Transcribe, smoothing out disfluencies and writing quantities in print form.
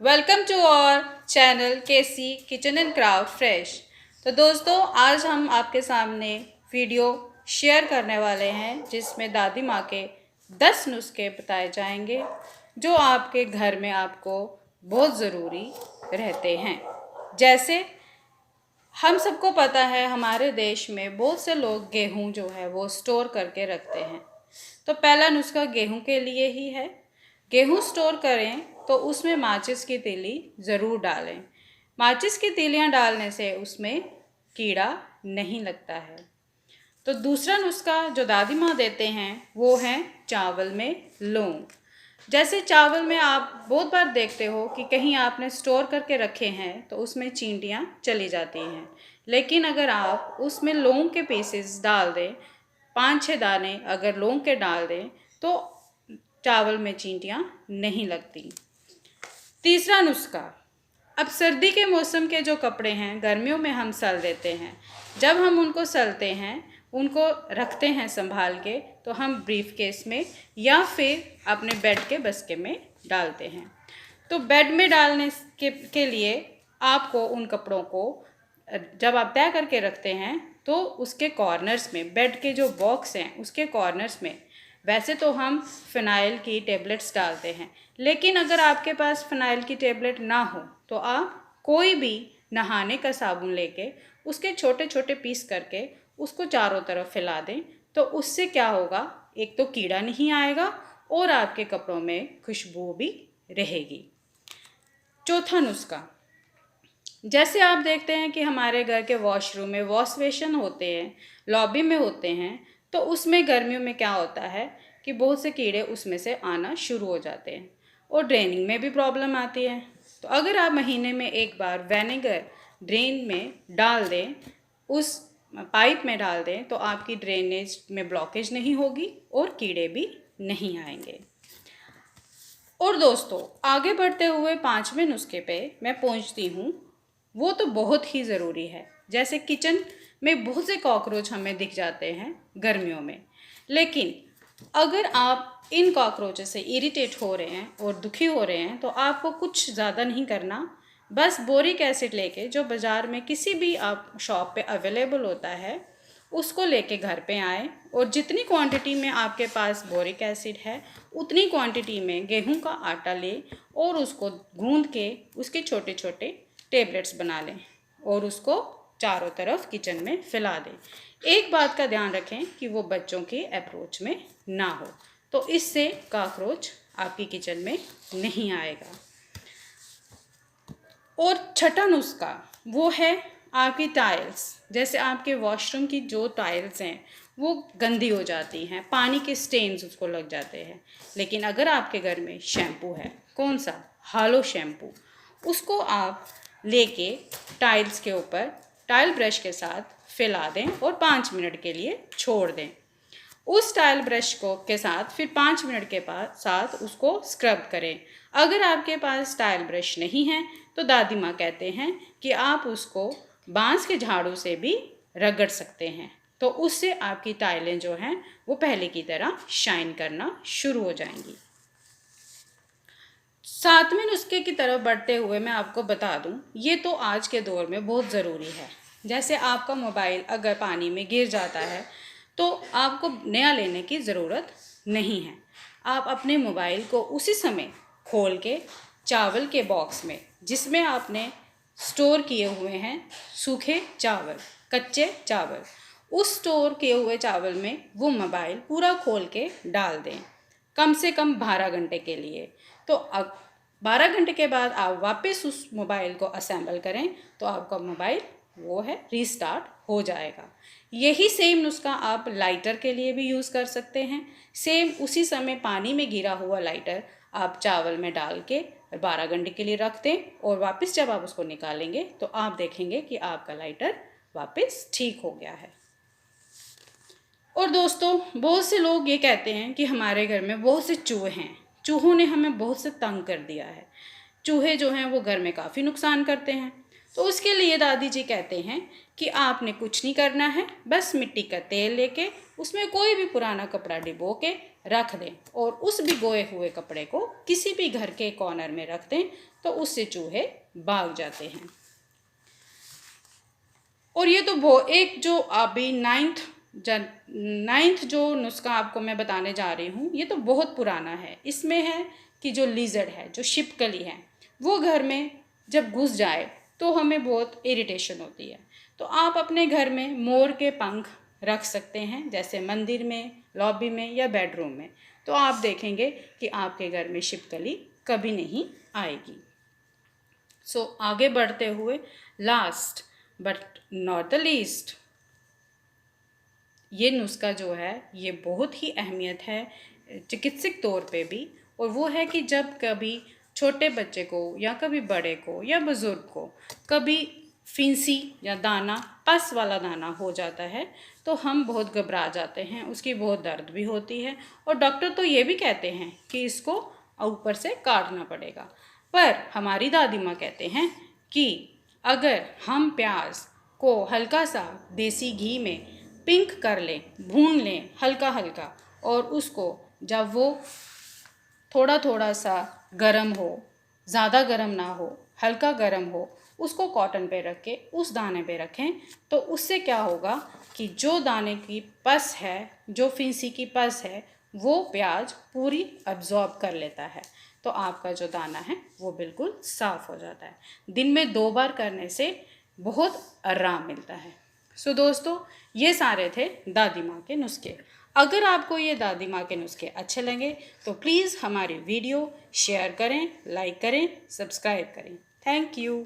Welcome to our channel KC kitchen and craft fresh. तो दोस्तों, आज हम आपके सामने वीडियो शेयर करने वाले हैं जिसमें दादी माँ के 10 नुस्खे बताए जाएंगे जो आपके घर में आपको बहुत ज़रूरी रहते हैं। जैसे हम सबको पता है, हमारे देश में बहुत से लोग गेहूं जो है वो स्टोर करके रखते हैं। तो पहला नुस्खा गेहूं के लिए ही है। गेहूं स्टोर करें तो उसमें माचिस की तीली ज़रूर डालें। माचिस की तीलियां डालने से उसमें कीड़ा नहीं लगता है। तो दूसरा नुस्खा जो दादी माँ देते हैं वो है चावल में लौंग। जैसे चावल में आप बहुत बार देखते हो कि कहीं आपने स्टोर करके रखे हैं तो उसमें चींटियाँ चली जाती हैं, लेकिन अगर आप उसमें लौंग के पीसेस डाल दें, 5-6 दाने अगर लौंग के डाल दें तो चावल में चींटियाँ नहीं लगती। तीसरा नुस्खा, अब सर्दी के मौसम के जो कपड़े हैं गर्मियों में हम सल देते हैं। जब हम उनको सलते हैं, उनको रखते हैं संभाल के, तो हम ब्रीफ केस में या फिर अपने बेड के बस्के में डालते हैं। तो बेड में डालने के लिए आपको उन कपड़ों को जब आप तय करके रखते हैं तो उसके कॉर्नर्स में, बेड के जो बॉक्स हैं उसके कॉर्नर्स में, वैसे तो हम फ़िनाइल की टेबलेट्स डालते हैं, लेकिन अगर आपके पास फ़िनाइल की टेबलेट ना हो तो आप कोई भी नहाने का साबुन लेके उसके छोटे छोटे पीस करके उसको चारों तरफ फैला दें। तो उससे क्या होगा, एक तो कीड़ा नहीं आएगा और आपके कपड़ों में खुशबू भी रहेगी। चौथा नुस्खा, जैसे आप देखते हैं कि हमारे घर के वॉशरूम में वॉश बेसिन होते हैं, लॉबी में होते हैं, तो उसमें गर्मियों में क्या होता है कि बहुत से कीड़े उसमें से आना शुरू हो जाते हैं और ड्रेनिंग में भी प्रॉब्लम आती है। तो अगर आप महीने में एक बार विनेगर ड्रेन में डाल दें, उस पाइप में डाल दें, तो आपकी ड्रेनेज में ब्लॉकेज नहीं होगी और कीड़े भी नहीं आएंगे। और दोस्तों, आगे बढ़ते हुए 5वें नुस्खे पे मैं पहुंचती हूँ। वो तो बहुत ही ज़रूरी है। जैसे किचन में बहुत से कॉकरोच हमें दिख जाते हैं गर्मियों में, लेकिन अगर आप इन कॉकरोचों से इरिटेट हो रहे हैं और दुखी हो रहे हैं तो आपको कुछ ज़्यादा नहीं करना। बस बोरिक एसिड लेके, जो बाज़ार में किसी भी आप शॉप पे अवेलेबल होता है, उसको लेके घर पे आए और जितनी क्वांटिटी में आपके पास बोरिक एसिड है उतनी क्वांटिटी में गेहूं का आटा लें और उसको गूंद के उसके छोटे छोटे टेबलेट्स बना लें और उसको चारों तरफ किचन में फैला दें। एक बात का ध्यान रखें कि वो बच्चों के अप्रोच में ना हो, तो इससे कॉकरोच आपकी किचन में नहीं आएगा। और छठा नुस्खा वो है आपकी टाइल्स। जैसे आपके वॉशरूम की जो टाइल्स हैं वो गंदी हो जाती हैं, पानी के स्टेन्स उसको लग जाते हैं, लेकिन अगर आपके घर में शैम्पू है, कौन सा, हालो शैम्पू, उसको आप लेके टाइल्स के ऊपर टाइल ब्रश के साथ फैला दें और 5 मिनट के लिए छोड़ दें। उस टाइल ब्रश को के साथ फिर 5 मिनट के बाद साथ उसको स्क्रब करें। अगर आपके पास टाइल ब्रश नहीं है तो दादी माँ कहते हैं कि आप उसको बांस के झाड़ू से भी रगड़ सकते हैं, तो उससे आपकी टाइलें जो हैं वो पहले की तरह शाइन करना शुरू हो जाएंगी। 7वें नुस्खे की तरफ बढ़ते हुए मैं आपको बता दूं, ये तो आज के दौर में बहुत ज़रूरी है। जैसे आपका मोबाइल अगर पानी में गिर जाता है तो आपको नया लेने की ज़रूरत नहीं है। आप अपने मोबाइल को उसी समय खोल के चावल के बॉक्स में, जिसमें आपने स्टोर किए हुए हैं सूखे चावल, कच्चे चावल, उस स्टोर किए हुए चावल में वो मोबाइल पूरा खोल के डाल दें, कम से कम 12 घंटे के लिए। तो अब 12 घंटे के बाद आप वापस उस मोबाइल को असेंबल करें तो आपका मोबाइल वो है रीस्टार्ट हो जाएगा। यही सेम नुस्खा आप लाइटर के लिए भी यूज़ कर सकते हैं। सेम उसी समय पानी में गिरा हुआ लाइटर आप चावल में डाल के 12 घंटे के लिए रख दें और वापस जब आप उसको निकालेंगे तो आप देखेंगे कि आपका लाइटर वापस ठीक हो गया है। और दोस्तों, बहुत से लोग ये कहते हैं कि हमारे घर में बहुत से चूहे हैं, चूहों ने हमें बहुत से तंग कर दिया है, चूहे जो हैं वो घर में काफ़ी नुकसान करते हैं। तो उसके लिए दादी जी कहते हैं कि आपने कुछ नहीं करना है, बस मिट्टी का तेल लेके उसमें कोई भी पुराना कपड़ा डिबो के रख दें और उस भिगोए हुए कपड़े को किसी भी घर के कॉर्नर में रख दें तो उससे चूहे भाग जाते हैं। और ये तो वो एक जो अभी नाइन्थ जो नुस्खा आपको मैं बताने जा रही हूँ, ये तो बहुत पुराना है। इसमें है कि जो लिजर्ड है, जो छिपकली है, वो घर में जब घुस जाए तो हमें बहुत इरिटेशन होती है। तो आप अपने घर में मोर के पंख रख सकते हैं, जैसे मंदिर में, लॉबी में या बेडरूम में। तो आप देखेंगे कि आपके घर में छिपकली कभी नहीं आएगी। सो आगे बढ़ते हुए, last but not the least, ये नुस्खा जो है ये बहुत ही अहमियत है चिकित्सक तौर पे भी। और वो है कि जब कभी छोटे बच्चे को या कभी बड़े को या बुज़ुर्ग को कभी फिंसी या दाना, पस वाला दाना हो जाता है तो हम बहुत घबरा जाते हैं, उसकी बहुत दर्द भी होती है और डॉक्टर तो ये भी कहते हैं कि इसको ऊपर से काटना पड़ेगा। पर हमारी दादी माँ कहते हैं कि अगर हम प्याज को हल्का सा देसी घी में पिंक कर लें, भून लें हल्का हल्का, और उसको जब वो थोड़ा थोड़ा सा गरम हो, ज़्यादा गरम ना हो, हल्का गरम हो, उसको कॉटन पे रख के उस दाने पे रखें तो उससे क्या होगा कि जो दाने की पस है, जो फिंसी की पस है, वो प्याज पूरी अब्जॉर्ब कर लेता है। तो आपका जो दाना है वो बिल्कुल साफ़ हो जाता है। दिन में 2 बार करने से बहुत आराम मिलता है। सो दोस्तों, ये सारे थे दादी माँ के नुस्खे। अगर आपको ये दादी माँ के नुस्खे अच्छे लगे तो प्लीज़ हमारी वीडियो शेयर करें, लाइक करें, सब्सक्राइब करें। Thank you.